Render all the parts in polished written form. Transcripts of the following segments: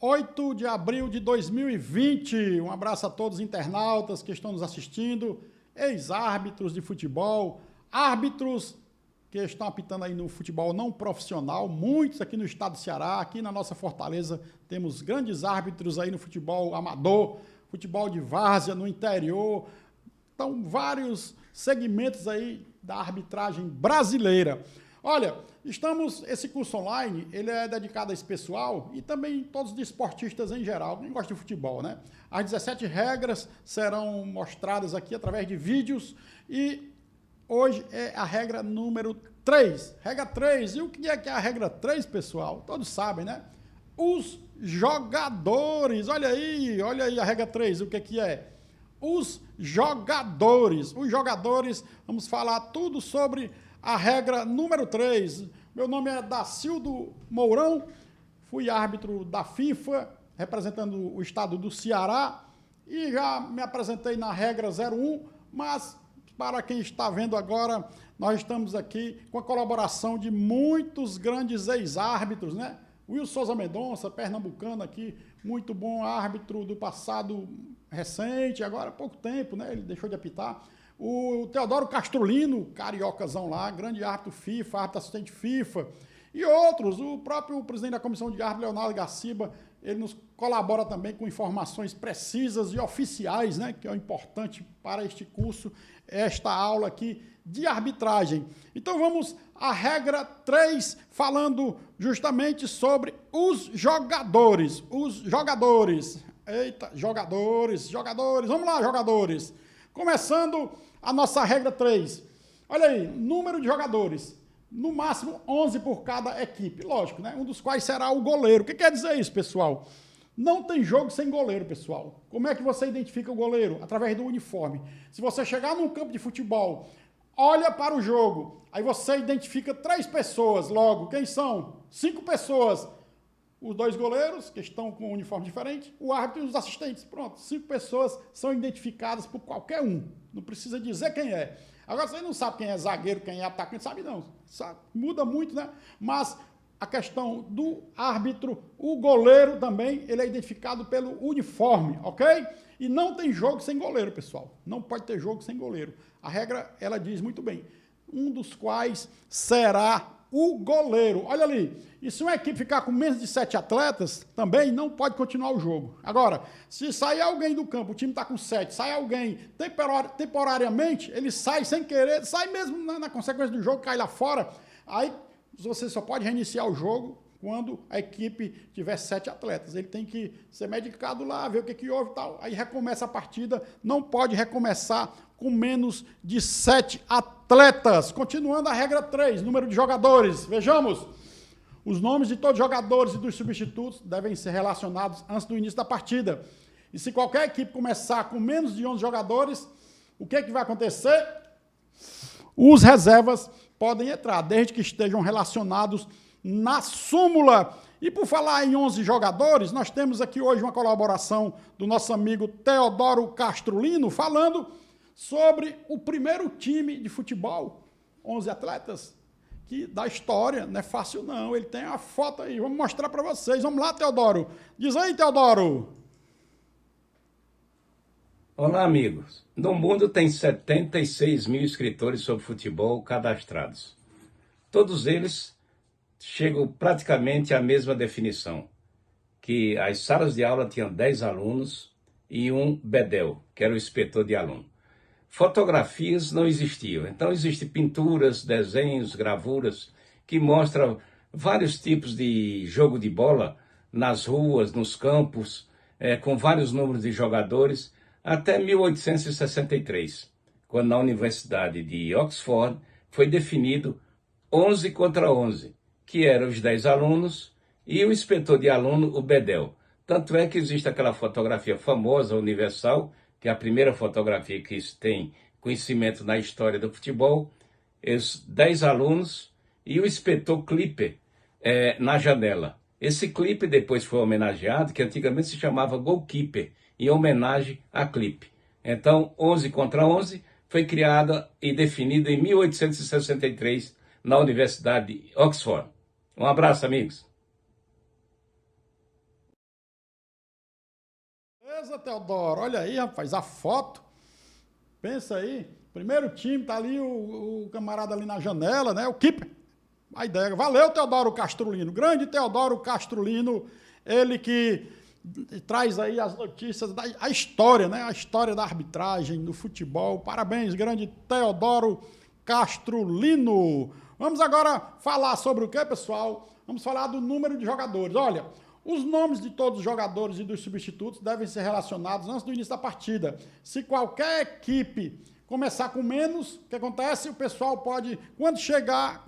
8 de abril de 2020. Um abraço a todos os internautas que estão nos assistindo, ex-árbitros de futebol, árbitros que estão apitando aí no futebol não profissional, muitos aqui no estado do Ceará, aqui na nossa Fortaleza temos grandes árbitros aí no futebol amador, futebol de várzea, no interior, então vários segmentos aí da arbitragem brasileira. Olha, esse curso online, ele é dedicado a esse pessoal e também todos os desportistas em geral, quem gosta de futebol, né? As 17 regras serão mostradas aqui através de vídeos e hoje é a regra número 3. Regra 3. E o que é a regra 3, pessoal? Todos sabem, né? Os jogadores. Olha aí a regra 3, o que é? Os jogadores. Os jogadores, vamos falar tudo sobre a regra número 3. Meu nome é Dacildo Mourão, fui árbitro da FIFA, representando o estado do Ceará, e já me apresentei na regra 01, mas para quem está vendo agora, nós estamos aqui com a colaboração de muitos grandes ex-árbitros, né? Wilson Souza Mendonça, pernambucano aqui, muito bom árbitro do passado recente, agora há pouco tempo, né? Ele deixou de apitar. O Teodoro Castrolino, cariocazão lá, grande árbitro FIFA, árbitro assistente FIFA, e outros, o próprio presidente da comissão de árbitro, Leonardo Gaciba, ele nos colabora também com informações precisas e oficiais, né, que é importante para este curso, esta aula aqui de arbitragem. Então vamos à regra 3, falando justamente sobre os jogadores. Os jogadores. Eita, jogadores. Vamos lá, jogadores. Começando a nossa regra 3. Olha aí, número de jogadores. No máximo 11 por cada equipe. Lógico, né? Um dos quais será o goleiro. O que quer dizer isso, pessoal? Não tem jogo sem goleiro, pessoal. Como é que você identifica o goleiro? Através do uniforme. Se você chegar num campo de futebol, olha para o jogo, aí você identifica 3 pessoas logo. Quem são? 5 pessoas. Os 2 goleiros, que estão com um uniforme diferente, o árbitro e os assistentes. Pronto, 5 pessoas são identificadas por qualquer um. Não precisa dizer quem é. Agora, você não sabe quem é zagueiro, quem é atacante, sabe não. Sabe, muda muito, né? Mas a questão do árbitro, o goleiro também, ele é identificado pelo uniforme, ok? E não tem jogo sem goleiro, pessoal. Não pode ter jogo sem goleiro. A regra, ela diz muito bem. Um dos quais será o goleiro. Olha ali, e se uma equipe ficar com menos de 7 atletas, também não pode continuar o jogo. Agora, se sair alguém do campo, o time está com 7, sai alguém temporariamente, ele sai sem querer, sai mesmo na consequência do jogo, cai lá fora, aí você só pode reiniciar o jogo quando a equipe tiver 7 atletas. Ele tem que ser medicado lá, ver o que houve e tal, aí recomeça a partida, não pode recomeçar com menos de 7 atletas. Continuando a regra 3, número de jogadores. Vejamos, os nomes de todos os jogadores e dos substitutos devem ser relacionados antes do início da partida. E se qualquer equipe começar com menos de 11 jogadores, o que vai acontecer? Os reservas podem entrar, desde que estejam relacionados na súmula. E por falar em 11 jogadores, nós temos aqui hoje uma colaboração do nosso amigo Teodoro Castrolino, falando sobre o primeiro time de futebol, 11 atletas, que da história, não é fácil não, ele tem a foto aí, vamos mostrar para vocês. Vamos lá, Teodoro. Diz aí, Teodoro. Olá, amigos. No mundo tem 76 mil escritores sobre futebol cadastrados. Todos eles chegam praticamente à mesma definição, que as salas de aula tinham 10 alunos e um bedel, que era o inspetor de aluno. Fotografias não existiam, então existem pinturas, desenhos, gravuras, que mostram vários tipos de jogo de bola nas ruas, nos campos, com vários números de jogadores, até 1863, quando na Universidade de Oxford foi definido 11 contra 11, que eram os 10 alunos e o inspetor de aluno, o bedel. Tanto é que existe aquela fotografia famosa, universal, que é a primeira fotografia que tem conhecimento na história do futebol, os 10 alunos e o inspetor Clipper na janela. Esse Clipper depois foi homenageado, que antigamente se chamava goalkeeper, em homenagem a Clipper. Então, 11 contra 11 foi criada e definida em 1863 na Universidade de Oxford. Um abraço, amigos. Beleza, Teodoro? Olha aí, rapaz, a foto. Pensa aí. Primeiro time, tá ali o camarada ali na janela, né? O keeper. A ideia. Valeu, Teodoro Castrolino. Grande Teodoro Castrolino. Ele que traz aí as notícias, a história, né? A história da arbitragem, do futebol. Parabéns, grande Teodoro Castrolino. Vamos agora falar sobre o que, pessoal? Vamos falar do número de jogadores. Olha, os nomes de todos os jogadores e dos substitutos devem ser relacionados antes do início da partida. Se qualquer equipe começar com menos, o que acontece? O pessoal pode, quando chegar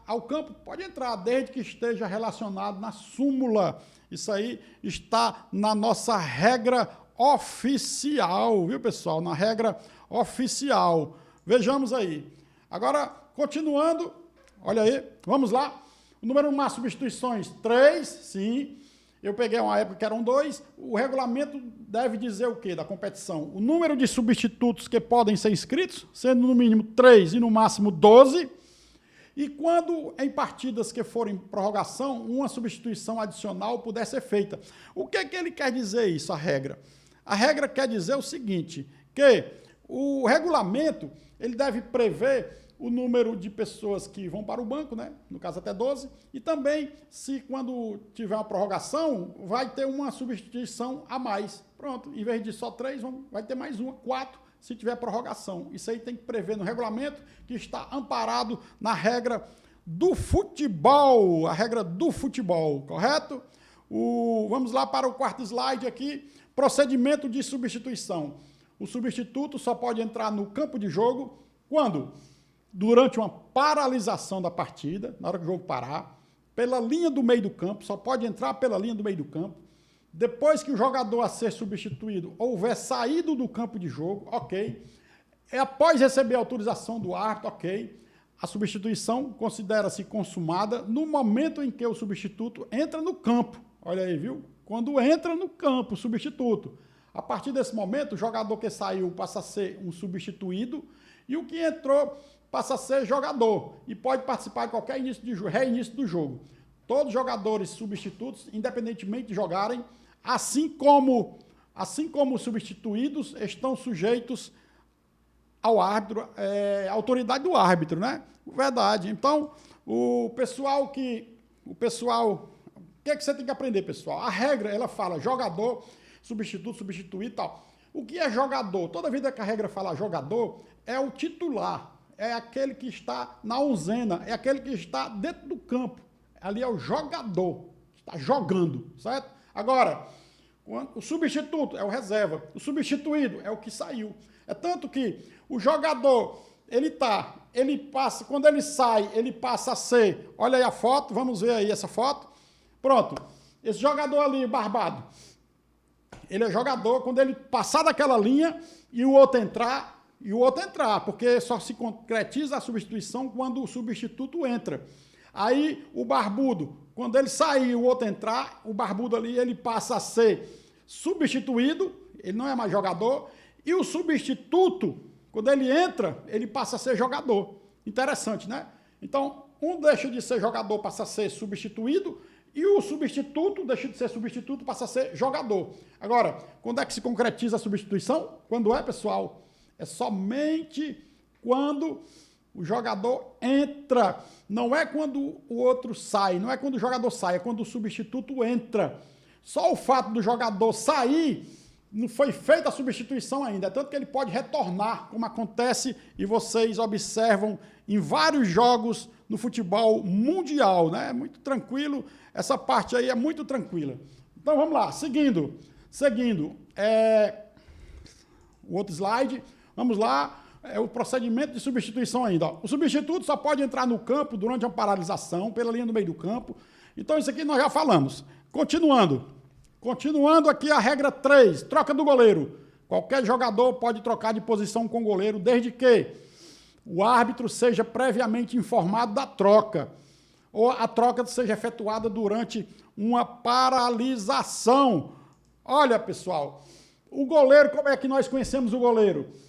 ao campo, pode entrar, desde que esteja relacionado na súmula. Isso aí está na nossa regra oficial, viu, pessoal? Na regra oficial. Vejamos aí. Agora, continuando, olha aí, vamos lá. O número máximo de substituições, 3, sim. Eu peguei uma época que eram 2. O regulamento deve dizer o quê da competição? O número de substitutos que podem ser inscritos, sendo no mínimo 3 e no máximo 12. E quando em partidas que forem prorrogação, uma substituição adicional puder ser feita. O que é que ele quer dizer isso, a regra? A regra quer dizer o seguinte, que o regulamento ele deve prever o número de pessoas que vão para o banco, né? No caso até 12, e também se quando tiver uma prorrogação, vai ter uma substituição a mais. Pronto, em vez de só 3, vai ter mais uma, 4, se tiver prorrogação. Isso aí tem que prever no regulamento, que está amparado na regra do futebol, a regra do futebol, correto? Vamos lá para o quarto slide aqui, procedimento de substituição. O substituto só pode entrar no campo de jogo quando? Durante uma paralisação da partida, na hora que o jogo parar, pela linha do meio do campo, só pode entrar pela linha do meio do campo, depois que o jogador a ser substituído houver saído do campo de jogo, ok, após receber a autorização do árbitro, ok, a substituição considera-se consumada no momento em que o substituto entra no campo, olha aí, viu? Quando entra no campo o substituto. A partir desse momento, o jogador que saiu passa a ser um substituído e o que entrou passa a ser jogador e pode participar de qualquer reinício do jogo. Todos os jogadores substitutos, independentemente de jogarem, assim como os substituídos, estão sujeitos ao árbitro, à autoridade do árbitro, né? Verdade. Então, o que você tem que aprender, pessoal? A regra, ela fala jogador, substituto, substituído e tal. O que é jogador? Toda vida que a regra fala jogador, é o titular. É aquele que está na onzena, é aquele que está dentro do campo. Ali é o jogador, está jogando, certo? Agora, o substituto é o reserva, o substituído é o que saiu. É tanto que o jogador, quando ele sai, ele passa a ser, olha aí a foto, vamos ver aí essa foto. Pronto, esse jogador ali, barbado, ele é jogador quando ele passar daquela linha e o outro entrar, porque só se concretiza a substituição quando o substituto entra. Aí o barbudo, quando ele sair e o outro entrar, o barbudo ali ele passa a ser substituído, ele não é mais jogador, e o substituto, quando ele entra, ele passa a ser jogador. Interessante, né? Então, um deixa de ser jogador, passa a ser substituído, e o substituto deixa de ser substituto, passa a ser jogador. Agora, quando é que se concretiza a substituição? Quando é, pessoal? É somente quando o jogador entra. Não é quando o outro sai, não é quando o jogador sai, é quando o substituto entra. Só o fato do jogador sair, não foi feita a substituição ainda. É tanto que ele pode retornar, como acontece e vocês observam em vários jogos no futebol mundial, né? É muito tranquilo, essa parte aí é muito tranquila. Então vamos lá, seguindo. O outro slide. Vamos lá, o procedimento de substituição ainda. Ó. O substituto só pode entrar no campo durante uma paralisação, pela linha do meio do campo. Então, isso aqui nós já falamos. Continuando aqui a regra 3, troca do goleiro. Qualquer jogador pode trocar de posição com o goleiro, desde que o árbitro seja previamente informado da troca, ou a troca seja efetuada durante uma paralisação. Olha, pessoal, o goleiro, como é que nós conhecemos o goleiro?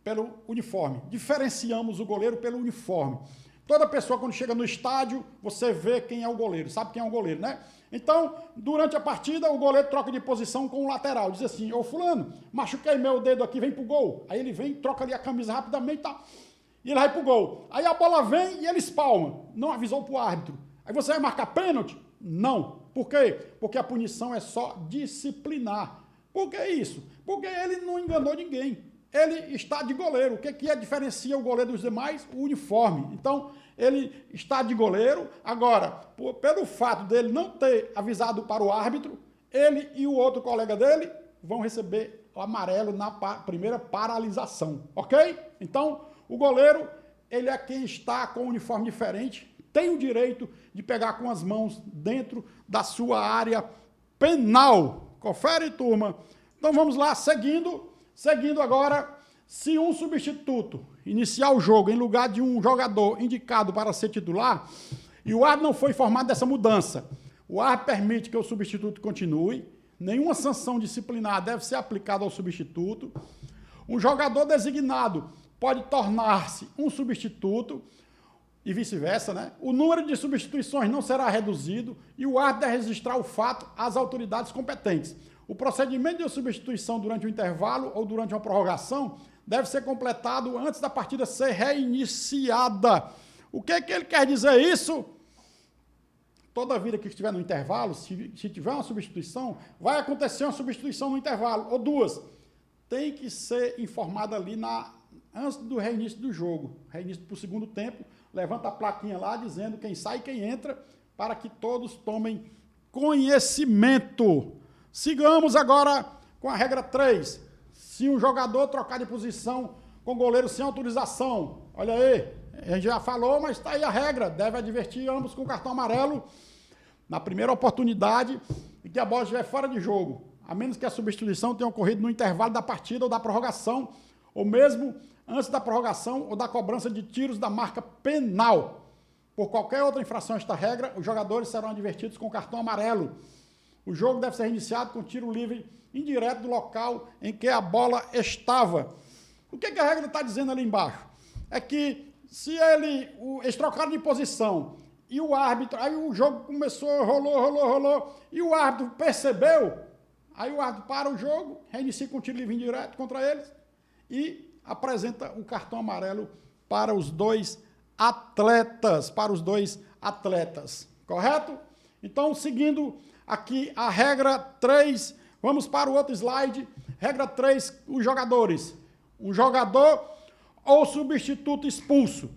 Pelo uniforme. Diferenciamos o goleiro pelo uniforme. Toda pessoa, quando chega no estádio, você vê quem é o goleiro, sabe quem é o goleiro, né? Então, durante a partida, o goleiro troca de posição com o lateral. Diz assim, ô fulano, machuquei meu dedo aqui, vem pro gol. Aí ele vem, troca ali a camisa rapidamente, tá? E ele vai pro gol. Aí a bola vem e ele espalma. Não avisou pro árbitro. Aí você vai marcar pênalti? Não. Por quê? Porque a punição é só disciplinar. Por que isso? Porque ele não enganou ninguém. Ele está de goleiro. O que diferencia o goleiro dos demais? O uniforme. Então, ele está de goleiro. Agora, pelo fato dele não ter avisado para o árbitro, ele e o outro colega dele vão receber o amarelo na primeira paralisação. Ok? Então, o goleiro, ele é quem está com um uniforme diferente, tem o direito de pegar com as mãos dentro da sua área penal. Confere, turma. Então, vamos lá, Seguindo agora, se um substituto iniciar o jogo em lugar de um jogador indicado para ser titular, e o árbitro não foi informado dessa mudança, o árbitro permite que o substituto continue, nenhuma sanção disciplinar deve ser aplicada ao substituto, um jogador designado pode tornar-se um substituto, e vice-versa, né? O número de substituições não será reduzido e o árbitro deve registrar o fato às autoridades competentes. O procedimento de substituição durante o intervalo ou durante uma prorrogação deve ser completado antes da partida ser reiniciada. O que ele quer dizer isso? Toda vida que estiver no intervalo, se tiver uma substituição, vai acontecer uma substituição no intervalo, ou duas. Tem que ser informada ali antes do reinício do jogo. Reinício para o segundo tempo, levanta a plaquinha lá dizendo quem sai e quem entra, para que todos tomem conhecimento. Sigamos agora com a regra 3. Se um jogador trocar de posição com o goleiro sem autorização, olha aí, a gente já falou, mas está aí a regra, deve advertir ambos com cartão amarelo na primeira oportunidade e que a bola estiver fora de jogo, a menos que a substituição tenha ocorrido no intervalo da partida ou da prorrogação, ou mesmo antes da prorrogação ou da cobrança de tiros da marca penal. Por qualquer outra infração a esta regra, os jogadores serão advertidos com cartão amarelo. O jogo deve ser iniciado com tiro livre indireto do local em que a bola estava. O que a regra está dizendo ali embaixo? É que se eles trocaram de posição e o árbitro, aí o jogo começou, rolou, e o árbitro percebeu, aí o árbitro para o jogo, reinicia com tiro livre indireto contra eles e apresenta o cartão amarelo para os dois atletas, correto? Então, seguindo aqui a regra 3, vamos para o outro slide. Regra 3, os jogadores. Um jogador ou substituto expulso.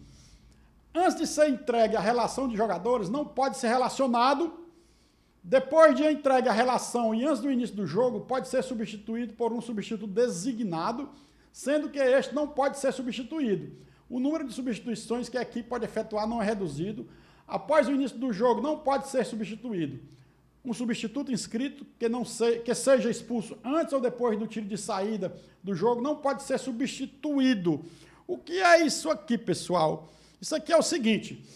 Antes de ser entregue a relação de jogadores, não pode ser relacionado. Depois de entregue a relação e antes do início do jogo, pode ser substituído por um substituto designado, sendo que este não pode ser substituído. O número de substituições que a equipe pode efetuar não é reduzido. Após o início do jogo, não pode ser substituído. Um substituto inscrito que seja expulso antes ou depois do tiro de saída do jogo não pode ser substituído. O que é isso aqui, pessoal? Isso aqui é o seguinte,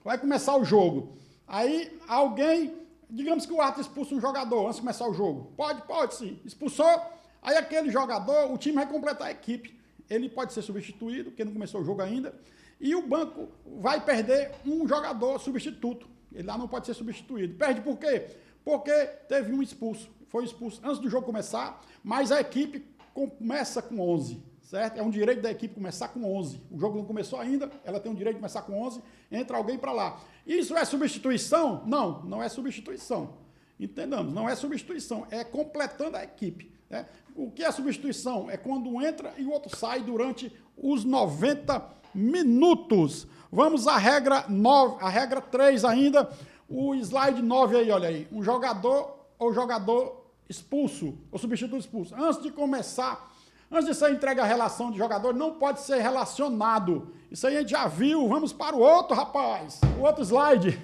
vai começar o jogo, aí alguém, digamos que o árbitro expulsa um jogador antes de começar o jogo. Pode sim, expulsou, aí aquele jogador, o time vai completar a equipe. Ele pode ser substituído, porque não começou o jogo ainda, e o banco vai perder um jogador substituto. Ele lá não pode ser substituído. Perde por quê? Porque teve um expulso. Foi expulso antes do jogo começar, mas a equipe começa com 11, certo? É um direito da equipe começar com 11. O jogo não começou ainda, ela tem um direito de começar com 11, entra alguém para lá. Isso é substituição? Não, não é substituição. Entendamos, não é substituição, é completando a equipe. Né? O que é substituição? É quando um entra e o outro sai durante os 90 minutos. Vamos à regra 9, a regra 3 ainda, o slide 9 aí, olha aí. Um jogador ou jogador expulso, ou substituto expulso. Antes de ser entregue a relação de jogador, não pode ser relacionado. Isso aí a gente já viu. Vamos para o outro, rapaz. O outro slide.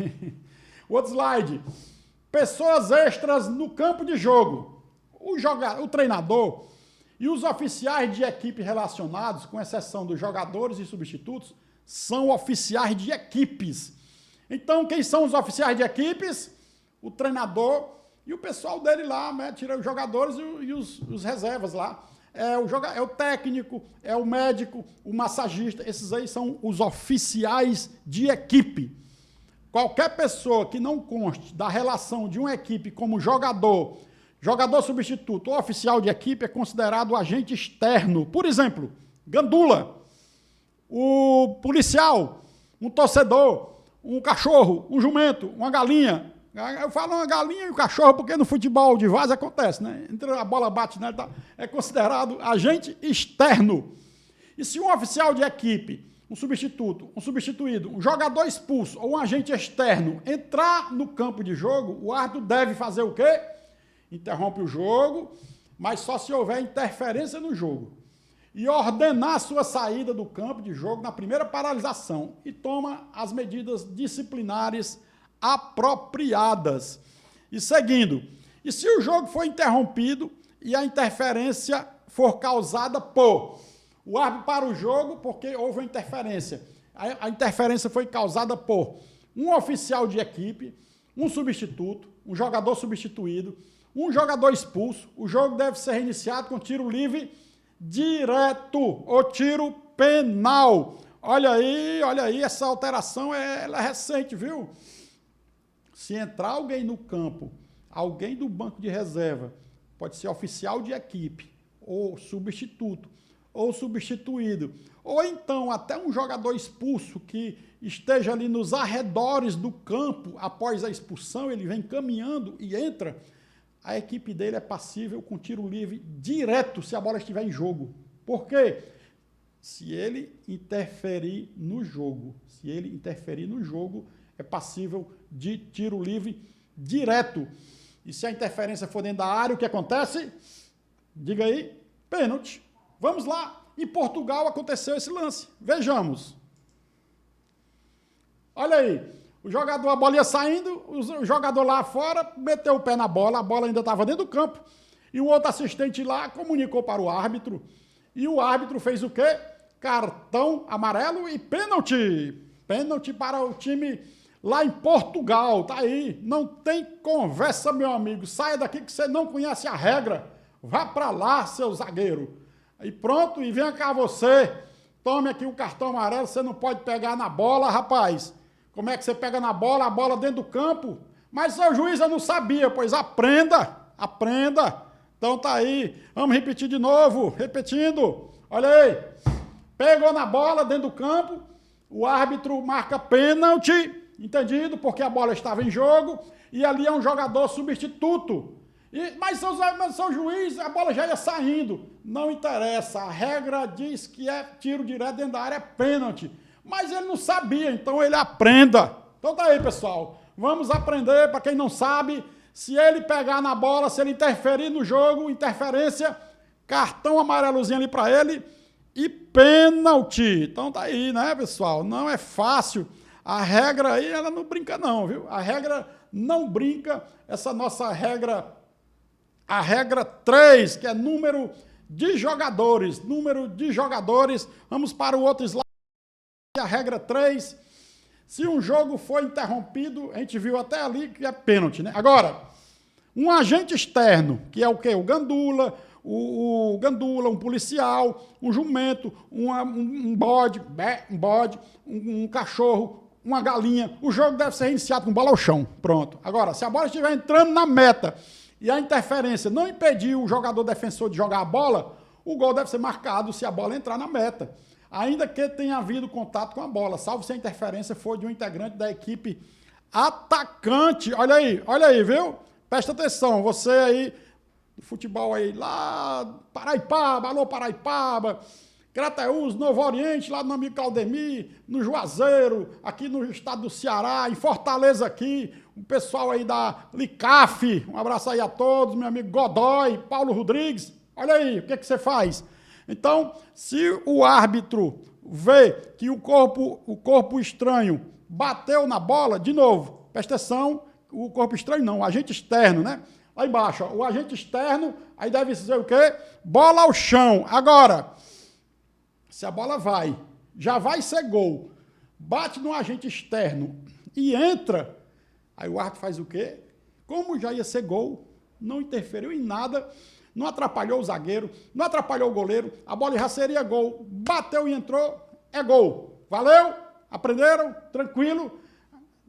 O outro slide. Pessoas extras no campo de jogo. O treinador e os oficiais de equipe relacionados, com exceção dos jogadores e substitutos, são oficiais de equipes. Então, quem são os oficiais de equipes? O treinador e o pessoal dele lá, né? Tira os jogadores e os reservas lá. é o técnico, é o médico, o massagista. Esses aí são os oficiais de equipe. Qualquer pessoa que não conste da relação de uma equipe como jogador substituto ou oficial de equipe é considerado agente externo. Por exemplo, gandula, o policial, um torcedor, um cachorro, um jumento, uma galinha. Eu falo uma galinha e um cachorro porque no futebol de várzea acontece, né? Entre a bola bate nele, é considerado agente externo. E se um oficial de equipe, um substituto, um substituído, um jogador expulso ou um agente externo entrar no campo de jogo, o árbitro deve fazer o quê? Interrompe o jogo, mas só se houver interferência no jogo. E ordenar a sua saída do campo de jogo na primeira paralisação e toma as medidas disciplinares apropriadas. E seguindo, e se o jogo for interrompido e a interferência for causada por... O árbitro para o jogo porque houve uma interferência. A interferência foi causada por um oficial de equipe, um substituto, um jogador substituído, um jogador expulso. O jogo deve ser reiniciado com tiro livre direto ou tiro penal. Olha aí, essa alteração ela é recente, viu? Se entrar alguém no campo, alguém do banco de reserva, pode ser oficial de equipe, ou substituto, ou substituído, ou então até um jogador expulso que esteja ali nos arredores do campo após a expulsão, ele vem caminhando e entra, a equipe dele é passível com tiro livre direto se a bola estiver em jogo. Por quê? Se ele interferir no jogo, é passível de tiro livre direto. E se a interferência for dentro da área, o que acontece? Diga aí, pênalti. Vamos lá. Em Portugal aconteceu esse lance. Vejamos. Olha aí. A bola ia saindo, o jogador lá fora meteu o pé na bola, a bola ainda estava dentro do campo, e o outro assistente lá comunicou para o árbitro, e o árbitro fez o quê? Cartão amarelo e pênalti. Pênalti para o time lá em Portugal. Tá aí. Não tem conversa, meu amigo. Saia daqui que você não conhece a regra. Vá para lá, seu zagueiro. E pronto, e vem cá você. Tome aqui o cartão amarelo, você não pode pegar na bola, rapaz. Como é que você pega na bola, a bola dentro do campo? Mas, seu juiz, eu não sabia. Pois aprenda. Então tá aí. Vamos repetir de novo. Repetindo. Olha aí. Pegou na bola dentro do campo. O árbitro marca pênalti. Entendido? Porque a bola estava em jogo. E ali é um jogador substituto. Mas, seu juiz, a bola já ia saindo. Não interessa. A regra diz que é tiro direto dentro da área, é pênalti. Mas ele não sabia, então ele aprenda. Então tá aí, pessoal. Vamos aprender, para quem não sabe, se ele pegar na bola, se ele interferir no jogo, interferência, cartão amarelozinho ali para ele e pênalti. Então tá aí, né, pessoal? Não é fácil. A regra aí, ela não brinca não, viu? A regra não brinca. Essa nossa regra, a regra 3, que é número de jogadores. Vamos para o outro slide. A regra 3, se um jogo for interrompido, a gente viu até ali que é pênalti, né? Agora, um agente externo, que é o quê? O gandula, um policial, um jumento, um bode, um cachorro, uma galinha, o jogo deve ser reiniciado com bola ao chão. Pronto. Agora, se a bola estiver entrando na meta e a interferência não impedir o jogador defensor de jogar a bola, o gol deve ser marcado se a bola entrar na meta. Ainda que tenha havido contato com a bola, salvo se a interferência for de um integrante da equipe atacante. Olha aí, viu? Presta atenção, você aí, do futebol aí, lá, Paraipaba, alô Paraipaba, Crateús, Novo Oriente, lá no amigo Claudemir, no Juazeiro, aqui no estado do Ceará, em Fortaleza aqui, o pessoal aí da Licaf, um abraço aí a todos, meu amigo Godoy, Paulo Rodrigues, olha aí, o que você faz? Então, se o árbitro vê que o corpo estranho bateu na bola, de novo, presta atenção, o corpo estranho não, o agente externo, né? Lá embaixo, ó, o agente externo, aí deve dizer o quê? Bola ao chão. Agora, se a bola já vai ser gol, bate no agente externo e entra, aí o árbitro faz o quê? Como já ia ser gol, não interferiu em nada, não atrapalhou o zagueiro, não atrapalhou o goleiro, a bola já seria gol. Bateu e entrou, é gol. Valeu? Aprenderam? Tranquilo?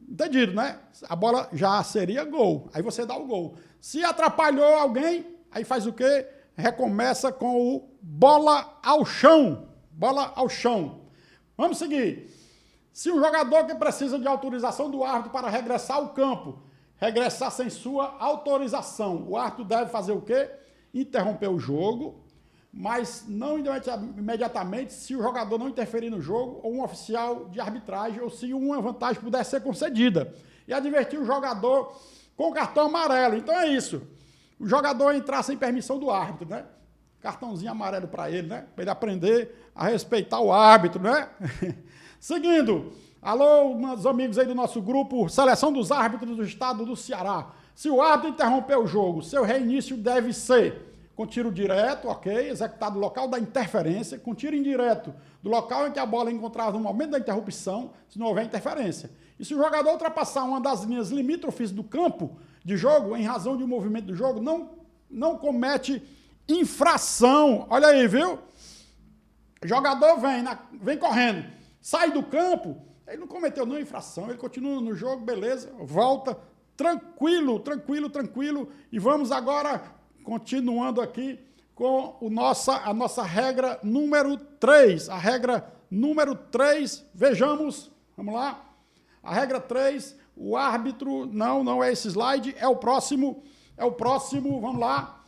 Entendido, né? A bola já seria gol. Aí você dá o gol. Se atrapalhou alguém, aí faz o quê? Recomeça com o bola ao chão. Bola ao chão. Vamos seguir. Se um jogador que precisa de autorização do árbitro para regressar ao campo, regressar sem sua autorização, o árbitro deve fazer o quê? Interromper o jogo, mas não imediatamente se o jogador não interferir no jogo ou um oficial de arbitragem ou se uma vantagem puder ser concedida. E advertir o jogador com cartão amarelo. Então é isso. O jogador entrar sem permissão do árbitro, né? Cartãozinho amarelo para ele, né? Para ele aprender a respeitar o árbitro, né? Seguindo, alô, meus amigos aí do nosso grupo, Seleção dos Árbitros do Estado do Ceará. Se o árbitro interromper o jogo, seu reinício deve ser com tiro direto, ok, executado no local da interferência, com tiro indireto do local em que a bola é encontrada no momento da interrupção, se não houver interferência. E se o jogador ultrapassar uma das linhas limítrofes do campo de jogo, em razão de um movimento do jogo, não comete infração. Olha aí, viu? O jogador vem correndo, sai do campo, ele não cometeu nenhuma infração, ele continua no jogo, beleza, volta, tranquilo, e vamos agora, continuando aqui, com a nossa regra número 3, a regra número 3, vejamos, vamos lá, a regra 3, o árbitro, não é esse slide, é o próximo, vamos lá,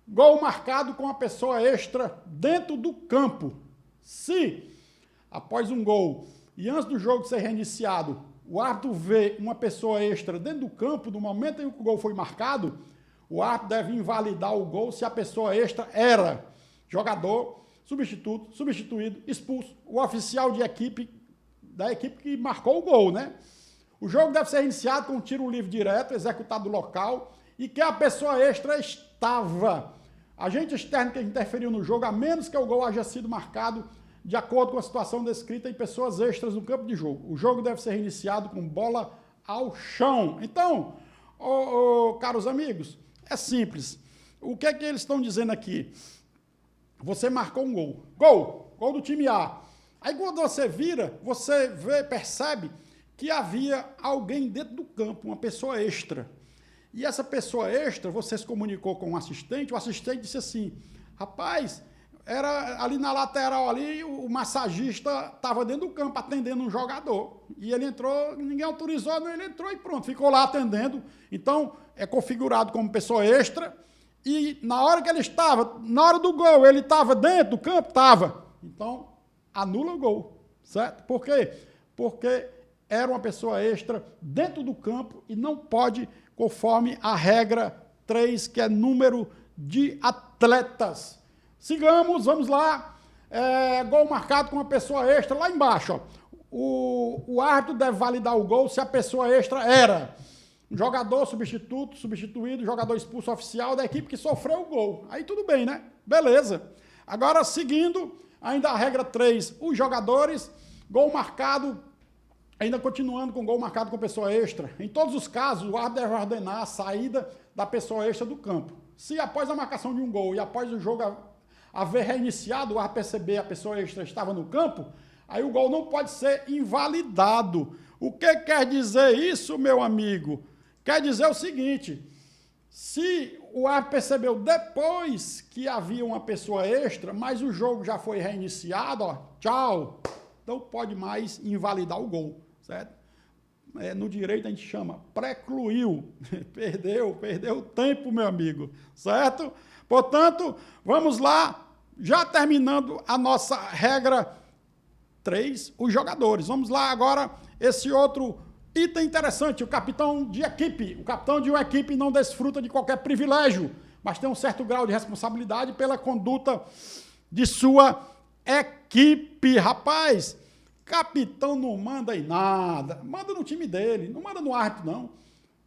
gol marcado com a pessoa extra dentro do campo, se após um gol e antes do jogo ser reiniciado, o árbitro vê uma pessoa extra dentro do campo, no momento em que o gol foi marcado, o árbitro deve invalidar o gol se a pessoa extra era jogador, substituto, substituído, expulso, o oficial da equipe que marcou o gol, né? O jogo deve ser iniciado com um tiro livre direto, executado no local, e que a pessoa extra estava. Agente externo que interferiu no jogo, a menos que o gol haja sido marcado de acordo com a situação descrita em pessoas extras no campo de jogo. O jogo deve ser reiniciado com bola ao chão. Então, caros amigos, é simples. O que é que eles estão dizendo aqui? Você marcou um gol. Gol do time A. Aí quando você vira, você percebe que havia alguém dentro do campo, uma pessoa extra. E essa pessoa extra, você se comunicou com o assistente disse assim, rapaz, era ali na lateral ali, o massagista estava dentro do campo atendendo um jogador. E ele entrou, ninguém autorizou, ele entrou e pronto, ficou lá atendendo. Então, é configurado como pessoa extra. E na hora que ele estava, na hora do gol, ele estava dentro do campo? Estava. Então, anula o gol, certo? Por quê? Porque era uma pessoa extra dentro do campo e não pode, conforme a regra 3, que é número de atletas. Sigamos, vamos lá. Gol marcado com uma pessoa extra lá embaixo. Ó. O árbitro deve validar o gol se a pessoa extra era um jogador, substituto, substituído, jogador expulso oficial da equipe que sofreu o gol. Aí tudo bem, né? Beleza. Agora, seguindo, ainda a regra 3, os jogadores, gol marcado, ainda continuando com gol marcado com pessoa extra. Em todos os casos, o árbitro deve ordenar a saída da pessoa extra do campo. Se após a marcação de um gol e após o jogo haver reiniciado, o árbitro perceber a pessoa extra estava no campo, aí o gol não pode ser invalidado. O que quer dizer isso, meu amigo? Quer dizer o seguinte, se o árbitro percebeu depois que havia uma pessoa extra, mas o jogo já foi reiniciado, ó, tchau, não pode mais invalidar o gol, certo? No direito a gente chama precluiu, perdeu tempo, meu amigo, certo? Portanto, vamos lá, já terminando a nossa regra 3, os jogadores. Vamos lá agora, esse outro item interessante, o capitão de equipe. O capitão de uma equipe não desfruta de qualquer privilégio, mas tem um certo grau de responsabilidade pela conduta de sua equipe. Rapaz, capitão não manda em nada, manda no time dele, não manda no árbitro, não.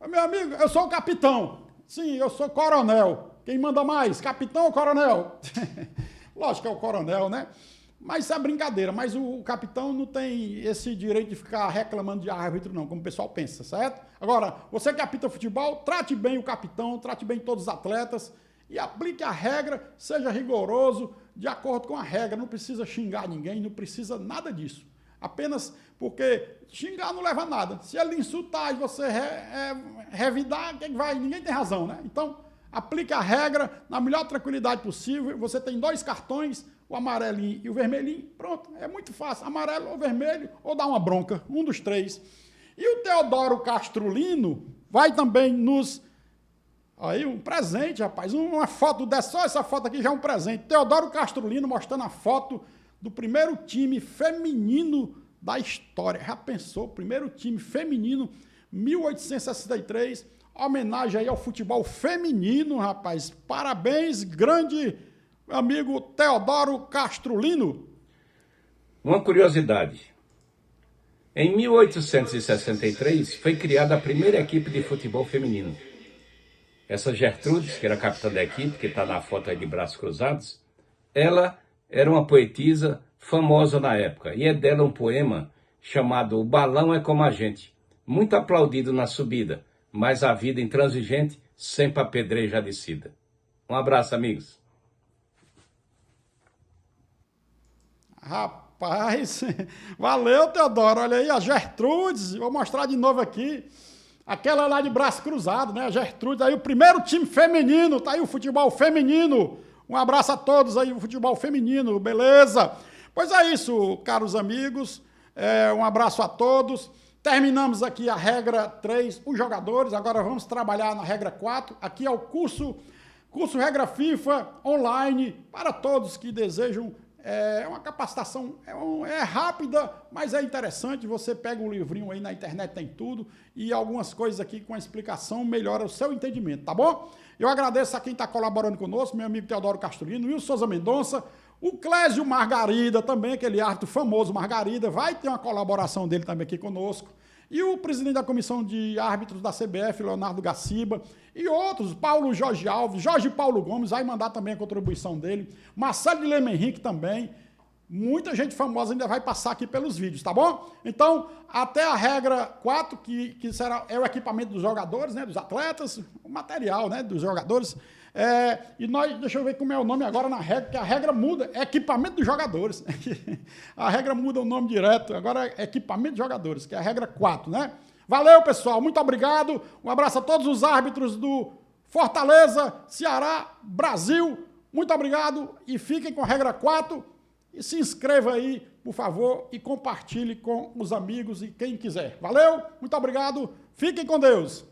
Meu amigo, eu sou o capitão. Sim, eu sou coronel. Quem manda mais, capitão ou coronel? Lógico que é o coronel, né? Mas isso é brincadeira, mas o capitão não tem esse direito de ficar reclamando de árbitro, não, como o pessoal pensa, certo? Agora, você que apita futebol, trate bem o capitão, trate bem todos os atletas, e aplique a regra, seja rigoroso, de acordo com a regra. Não precisa xingar ninguém, não precisa nada disso. Apenas porque xingar não leva a nada. Se ele insultar e você revidar, quem vai? Ninguém tem razão, né? Então, aplique a regra na melhor tranquilidade possível. Você tem 2 cartões, o amarelinho e o vermelhinho. Pronto, é muito fácil. Amarelo ou vermelho, ou dá uma bronca, um dos 3. E o Teodoro Castrolino vai também nos... Aí, um presente, rapaz. Uma foto dessa, só essa foto aqui já é um presente. Teodoro Castrolino mostrando a foto do primeiro time feminino da história. Já pensou? Primeiro time feminino, 1863. Homenagem aí ao futebol feminino, rapaz. Parabéns, grande amigo Teodoro Castrolino. Uma curiosidade. Em 1863 foi criada a primeira equipe de futebol feminino. Essa Gertrudes, que era a capitã da equipe, que está na foto aí de braços cruzados, ela era uma poetisa famosa na época. E é dela um poema chamado O Balão é como a Gente, muito aplaudido na subida, mas a vida intransigente sempre apedreja a descida. Um abraço, amigos. Rapaz, valeu, Teodoro. Olha aí, a Gertrudes, vou mostrar de novo aqui. Aquela lá de braço cruzado, né? A Gertrudes, aí o primeiro time feminino, tá aí o futebol feminino. Um abraço a todos aí, o futebol feminino, beleza? Pois é isso, caros amigos. Um abraço a todos. Terminamos aqui a regra 3, os jogadores. Agora vamos trabalhar na regra 4. Aqui é o curso Regra FIFA online para todos que desejam. É uma capacitação, é rápida, mas é interessante. Você pega um livrinho aí na internet, tem tudo, e algumas coisas aqui com a explicação melhora o seu entendimento, tá bom? Eu agradeço a quem está colaborando conosco, meu amigo Teodoro Castrolino, Wilson Souza Mendonça, o Clésio Margarida também, aquele árbitro famoso Margarida, vai ter uma colaboração dele também aqui conosco. E o presidente da comissão de árbitros da CBF, Leonardo Gaciba, e outros, Paulo Jorge Alves, Jorge Paulo Gomes, vai mandar também a contribuição dele, Marcelo de Lema Henrique também, muita gente famosa ainda vai passar aqui pelos vídeos, tá bom? Então, até a regra 4, que será o equipamento dos jogadores, né, dos atletas, o material, né, dos jogadores, e nós, deixa eu ver como é o nome agora na regra, que a regra muda, é equipamento dos jogadores. A regra muda o nome direto, agora é equipamento de jogadores, que é a regra 4, né? Valeu, pessoal, muito obrigado. Um abraço a todos os árbitros do Fortaleza, Ceará, Brasil. Muito obrigado e fiquem com a regra 4. E se inscreva aí, por favor, e compartilhe com os amigos e quem quiser. Valeu, muito obrigado, fiquem com Deus.